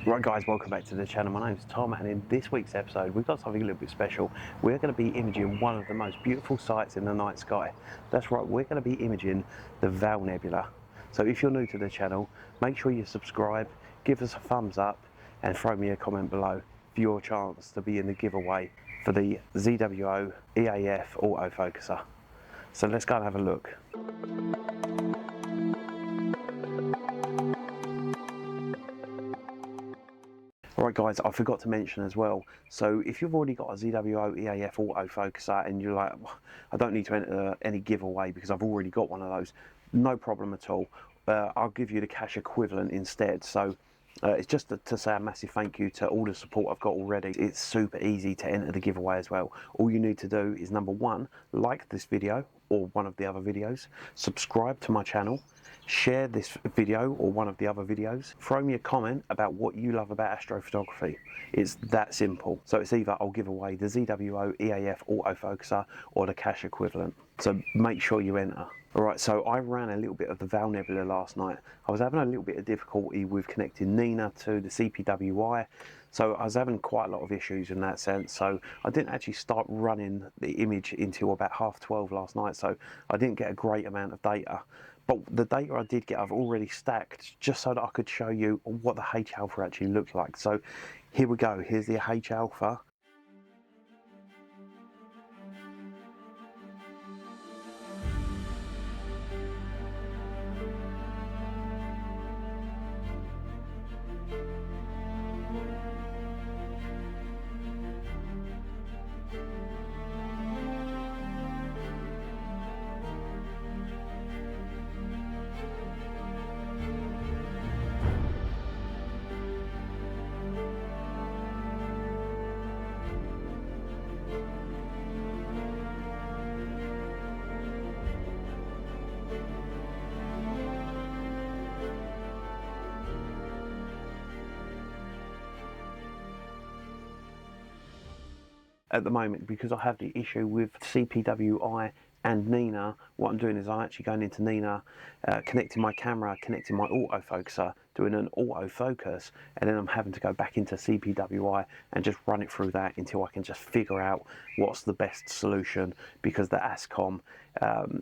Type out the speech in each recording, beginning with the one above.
Right guys, welcome back to the channel. My name's Tom, and in this week's episode we've got something a little bit special. We're going to be imaging one of the most beautiful sights in the night sky. That's right, we're going to be imaging the Veil Nebula. So if you're new to the channel, make sure you subscribe, give us a thumbs up and throw me a comment below for your chance to be in the giveaway for the ZWO EAF autofocuser. So let's go and have a look. Alright guys, I forgot to mention as well, so if you've already got a ZWO EAF autofocuser and you're like, I don't need to enter any giveaway because I've already got one of those, no problem at all. I'll give you the cash equivalent instead. So it's just to say a massive thank you to all the support I've got already. It's super easy to enter the giveaway as well. All you need to do is, number one, like this video or one of the other videos, subscribe to my channel, share this video or one of the other videos, throw me a comment about what you love about astrophotography. It's that simple. So it's either I'll give away the ZWO EAF autofocuser or the cash equivalent. So make sure you enter. Alright, so I ran a little bit of the Veil Nebula last night. I was having a little bit of difficulty with connecting Nina to the CPWI, so I was having quite a lot of issues in that sense. So I didn't actually start running the image until about 12:30 last night, so I didn't get a great amount of data. But the data I did get, I've already stacked just so that I could show you what the H alpha actually looked like. So here we go, here's the H alpha. At the moment, because I have the issue with CPWI and Nina, what I'm doing is I'm actually going into Nina, connecting my camera, connecting my autofocuser, doing an autofocus, and then I'm having to go back into CPWI and just run it through that until I can just figure out what's the best solution, because the ASCOM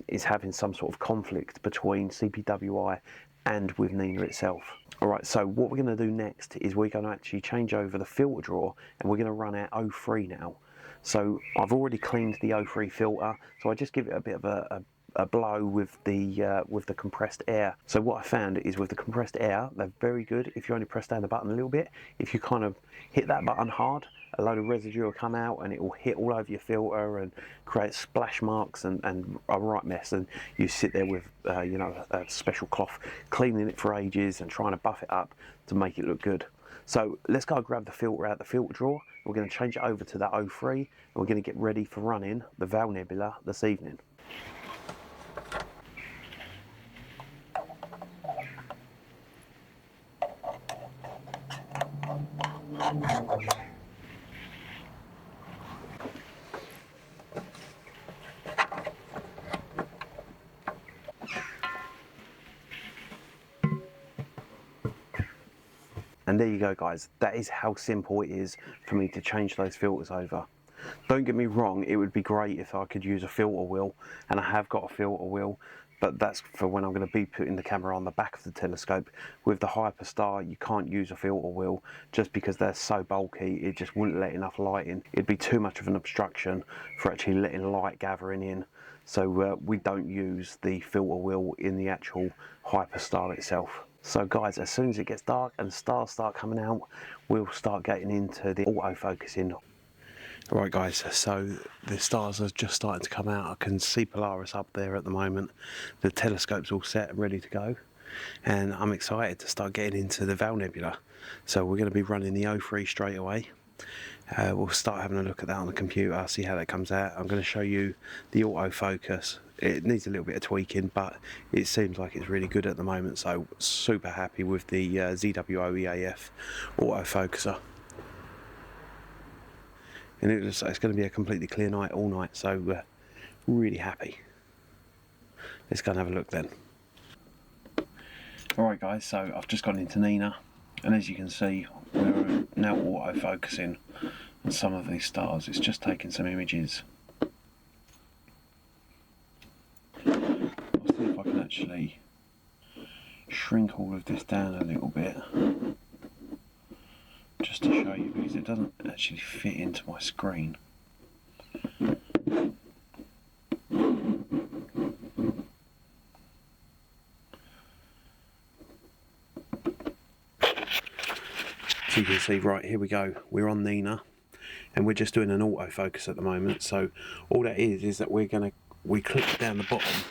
is having some sort of conflict between CPWI and with Nina itself. Alright, so what we're going to do next is we're going to actually change over the filter drawer, and we're going to run our 03 now. So I've already cleaned the 03 filter, so I just give it a bit of a blow with the compressed air. So what I found is with the compressed air, they're very good if you only press down the button a little bit. If you kind of hit that button hard, a load of residue will come out and it will hit all over your filter and create splash marks and a right mess, and you sit there with you know, a special cloth cleaning it for ages and trying to buff it up to make it look good. So let's go grab the filter out of the filter drawer. We're going to change it over to that 03 and we're going to get ready for running the Veil Nebula this evening. And there you go guys, that is how simple it is for me to change those filters over. Don't get me wrong, it would be great if I could use a filter wheel, and I have got a filter wheel, but that's for when I'm going to be putting the camera on the back of the telescope. With the Hyperstar, you can't use a filter wheel just because they're so bulky, it just wouldn't let enough light in. It'd be too much of an obstruction for actually letting light gathering in. So we don't use the filter wheel in the actual Hyperstar itself. So guys, as soon as it gets dark and stars start coming out, we'll start getting into the autofocusing. Alright guys, so the stars are just starting to come out. I can see Polaris up there at the moment. The telescope's all set and ready to go, and I'm excited to start getting into the Veil Nebula. So we're going to be running the 03 straight away. We'll start having a look at that on the computer, see how that comes out. I'm going to show you the autofocus. It needs a little bit of tweaking, but it seems like it's really good at the moment, so super happy with the ZWO EAF autofocuser. And it's going to be a completely clear night all night, so really happy. Let's go and have a look then. Alright guys, so I've just gone into Nina, and as you can see, we're now auto-focusing on some of these stars. It's just taking some images. I'll see if I can actually shrink all of this down a little bit, just to show you, because it doesn't actually fit into my screen. So you can see, right, here we go, we're on Nina, and we're just doing an autofocus at the moment. So all that is that we click down the bottom,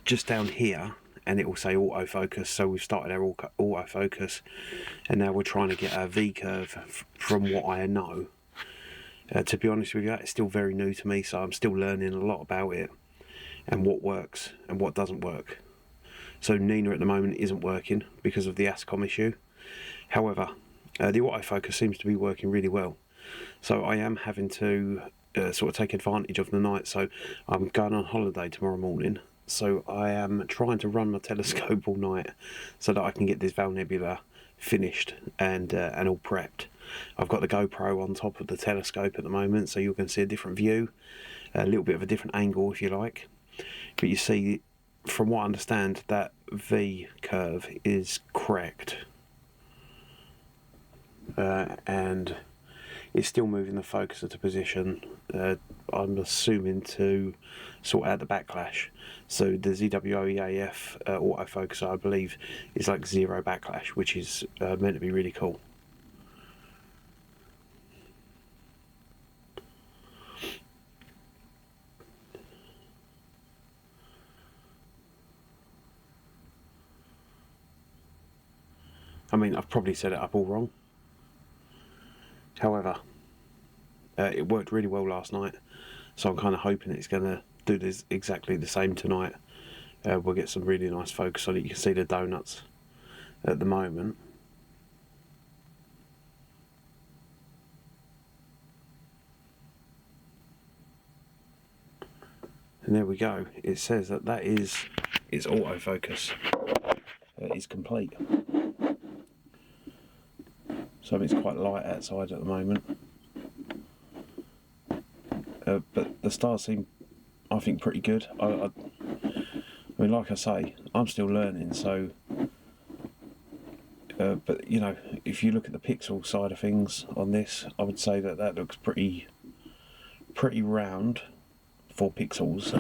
just down here, and it will say autofocus. So we've started our autofocus, and now we're trying to get a V curve from what I know. To be honest with you, it's still very new to me, so I'm still learning a lot about it and what works and what doesn't work. So Nina at the moment isn't working because of the ASCOM issue. However, the autofocus seems to be working really well. So I am having to sort of take advantage of the night. So I'm going on holiday tomorrow morning. So I am trying to run my telescope all night so that I can get this Veil Nebula finished and all prepped. I've got the GoPro on top of the telescope at the moment, so you can see a different view, a little bit of a different angle if you like. But you see, from what I understand, that V curve is correct, and it's still moving the focuser to position, I'm assuming to sort out the backlash. So the ZWO-EAF autofocuser, I believe, is like 0 backlash, which is meant to be really cool. I mean, I've probably set it up all wrong. However, it worked really well last night, so I'm kind of hoping it's going to do this exactly the same tonight. We'll get some really nice focus on it. You can see the donuts at the moment. And there we go. It says that is its autofocus. Is complete. So it's quite light outside at the moment. But the stars seem, I think, pretty good. I mean, like I say, I'm still learning, so... but, you know, if you look at the pixel side of things on this, I would say that looks pretty round for pixels.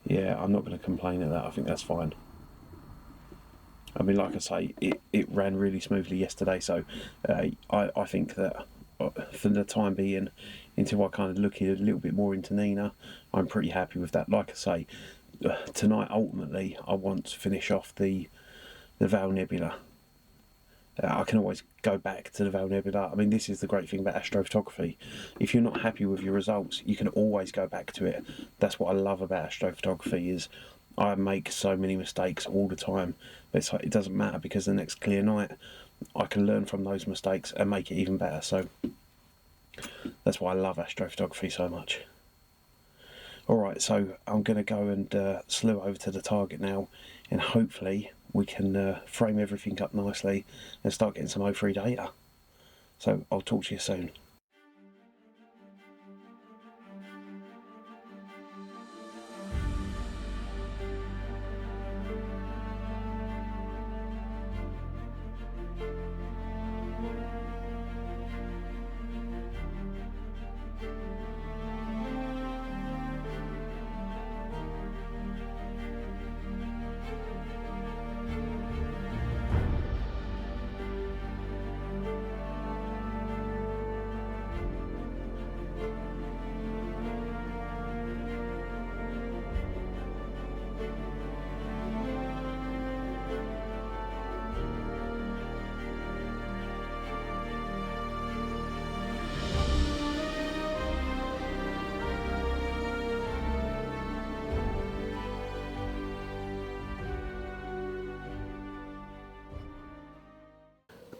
Yeah, I'm not going to complain at that. I think that's fine. I mean, like I say, it ran really smoothly yesterday, so I think that for the time being, until I kind of look a little bit more into Nina, I'm pretty happy with that. Like I say, tonight ultimately I want to finish off the Veil Nebula. I can always go back to the Veil Nebula. I mean, this is the great thing about astrophotography. If you're not happy with your results, you can always go back to it. That's what I love about astrophotography, is I make so many mistakes all the time, but it's like, it doesn't matter, because the next clear night I can learn from those mistakes and make it even better. So that's why I love astrophotography so much. Alright, so I'm going to go and slew over to the target now, and hopefully we can frame everything up nicely and start getting some O3 data. So I'll talk to you soon.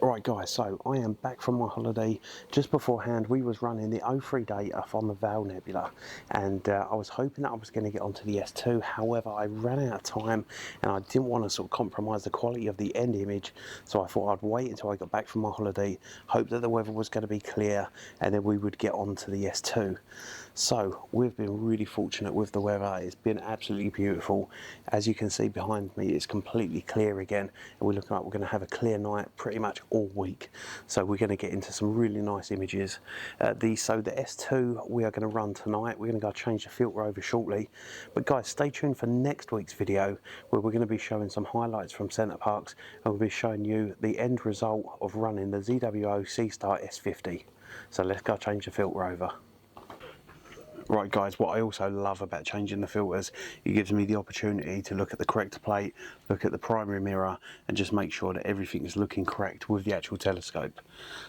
Right guys, so I am back from my holiday. Just beforehand we was running the O3 data from the Veil Nebula, and I was hoping that I was going to get onto the S2. However, I ran out of time and I didn't want to sort of compromise the quality of the end image, so I thought I'd wait until I got back from my holiday, hope that the weather was going to be clear, and then we would get onto the S2. So we've been really fortunate with the weather. It's been absolutely beautiful. As you can see behind me, it's completely clear again, and we're looking like we're going to have a clear night pretty much all week. So we're going to get into some really nice images. So the S2 we are going to run tonight. We're going to go change the filter over shortly. But guys, stay tuned for next week's video, where we're going to be showing some highlights from Centre Parks, and we'll be showing you the end result of running the ZWO C-Star S50. So let's go change the filter over. Right guys, what I also love about changing the filters, it gives me the opportunity to look at the corrector plate, look at the primary mirror, and just make sure that everything is looking correct with the actual telescope.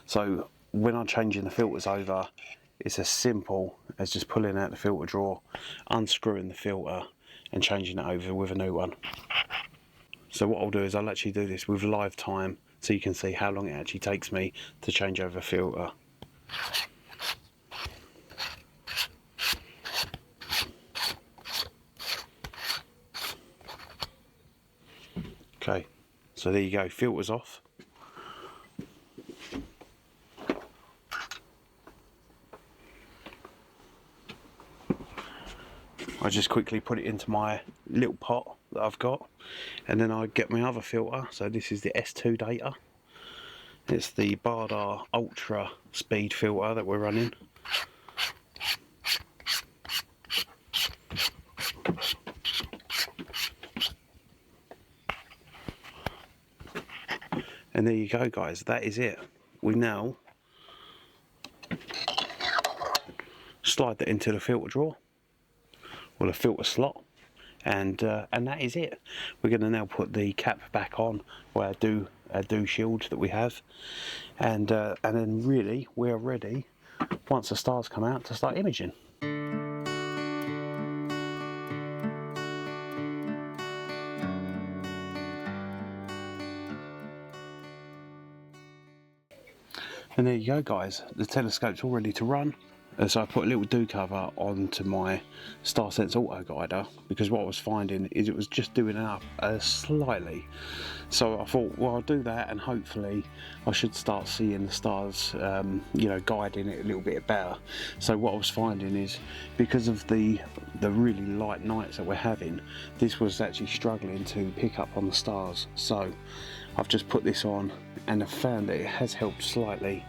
So when I'm changing the filters over, it's as simple as just pulling out the filter drawer, unscrewing the filter, and changing it over with a new one. So what I'll do is I'll actually do this with live time, so you can see how long it actually takes me to change over a filter. Okay, so there you go, filters off. I just quickly put it into my little pot that I've got, and then I get my other filter. So this is the S2 data. It's the Bardar Ultra Speed filter that we're running. And there you go guys, that is it. We now slide that into the filter drawer, or the filter slot, and that is it. We're going to now put the cap back on, or our dew shield that we have, and then really we're ready, once the stars come out, to start imaging. And there you go guys, the telescope's all ready to run. So I put a little dew cover onto my StarSense Auto Guider, because what I was finding is it was just doing up slightly. So I thought, well, I'll do that, and hopefully I should start seeing the stars, you know, guiding it a little bit better. So what I was finding is, because of the really light nights that we're having, this was actually struggling to pick up on the stars. So I've just put this on, and I've found that it has helped slightly,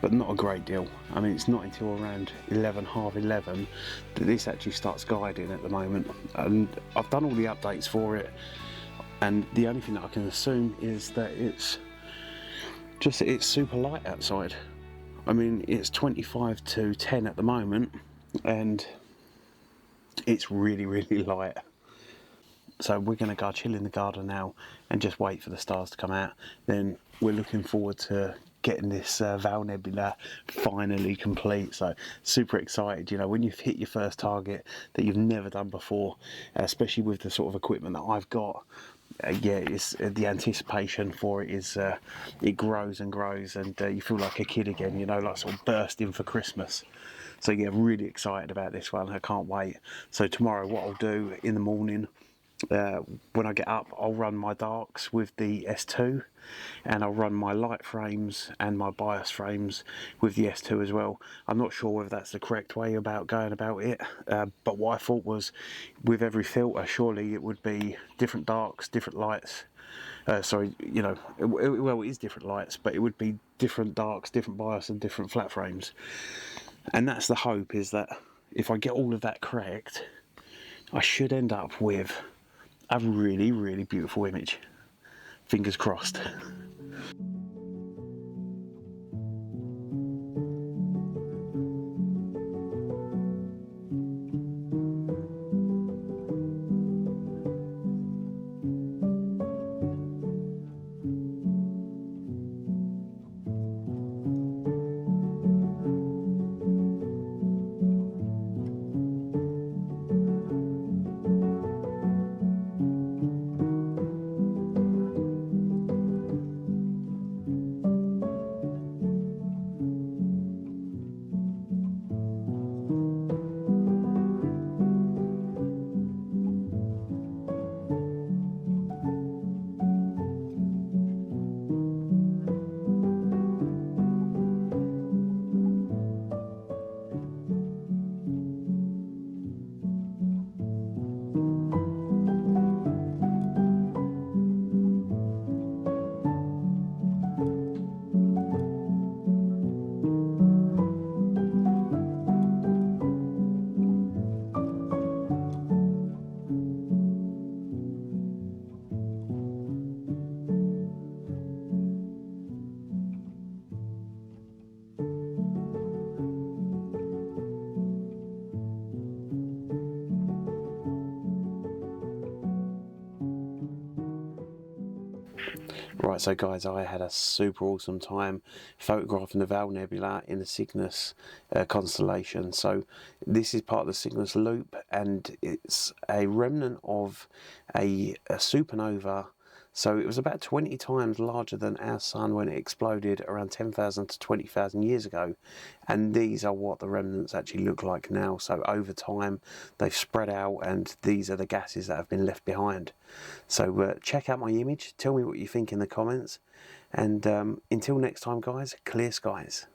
but not a great deal. I mean, it's not until around 11, half 11 that this actually starts guiding at the moment. And I've done all the updates for it, and the only thing that I can assume is that it's super light outside. I mean, it's 25 to 10 at the moment, and it's really, really light. So we're going to go chill in the garden now and just wait for the stars to come out. Then we're looking forward to getting this Veil Nebula finally complete. So super excited, you know, when you've hit your first target that you've never done before, especially with the sort of equipment that I've got. Yeah, it's the anticipation for it is it grows and grows, and you feel like a kid again, you know, like sort of bursting for Christmas. So yeah, really excited about this one. I can't wait. So tomorrow what I'll do in the morning, when I get up, I'll run my darks with the S2, and I'll run my light frames and my bias frames with the S2 as well. I'm not sure whether that's the correct way about going about it, but what I thought was, with every filter, surely it would be different darks, different lights. Sorry, you know, well, it is different lights, but it would be different darks, different bias, and different flat frames. And that's the hope, is that if I get all of that correct, I should end up with a really, really beautiful image. Fingers crossed. Right, so guys, I had a super awesome time photographing the Veil Nebula in the Cygnus constellation. So this is part of the Cygnus loop, and it's a remnant of a supernova. So it was about 20 times larger than our sun when it exploded around 10,000 to 20,000 years ago. And these are what the remnants actually look like now. So over time, they've spread out, and these are the gases that have been left behind. So check out my image, tell me what you think in the comments, and until next time guys, clear skies.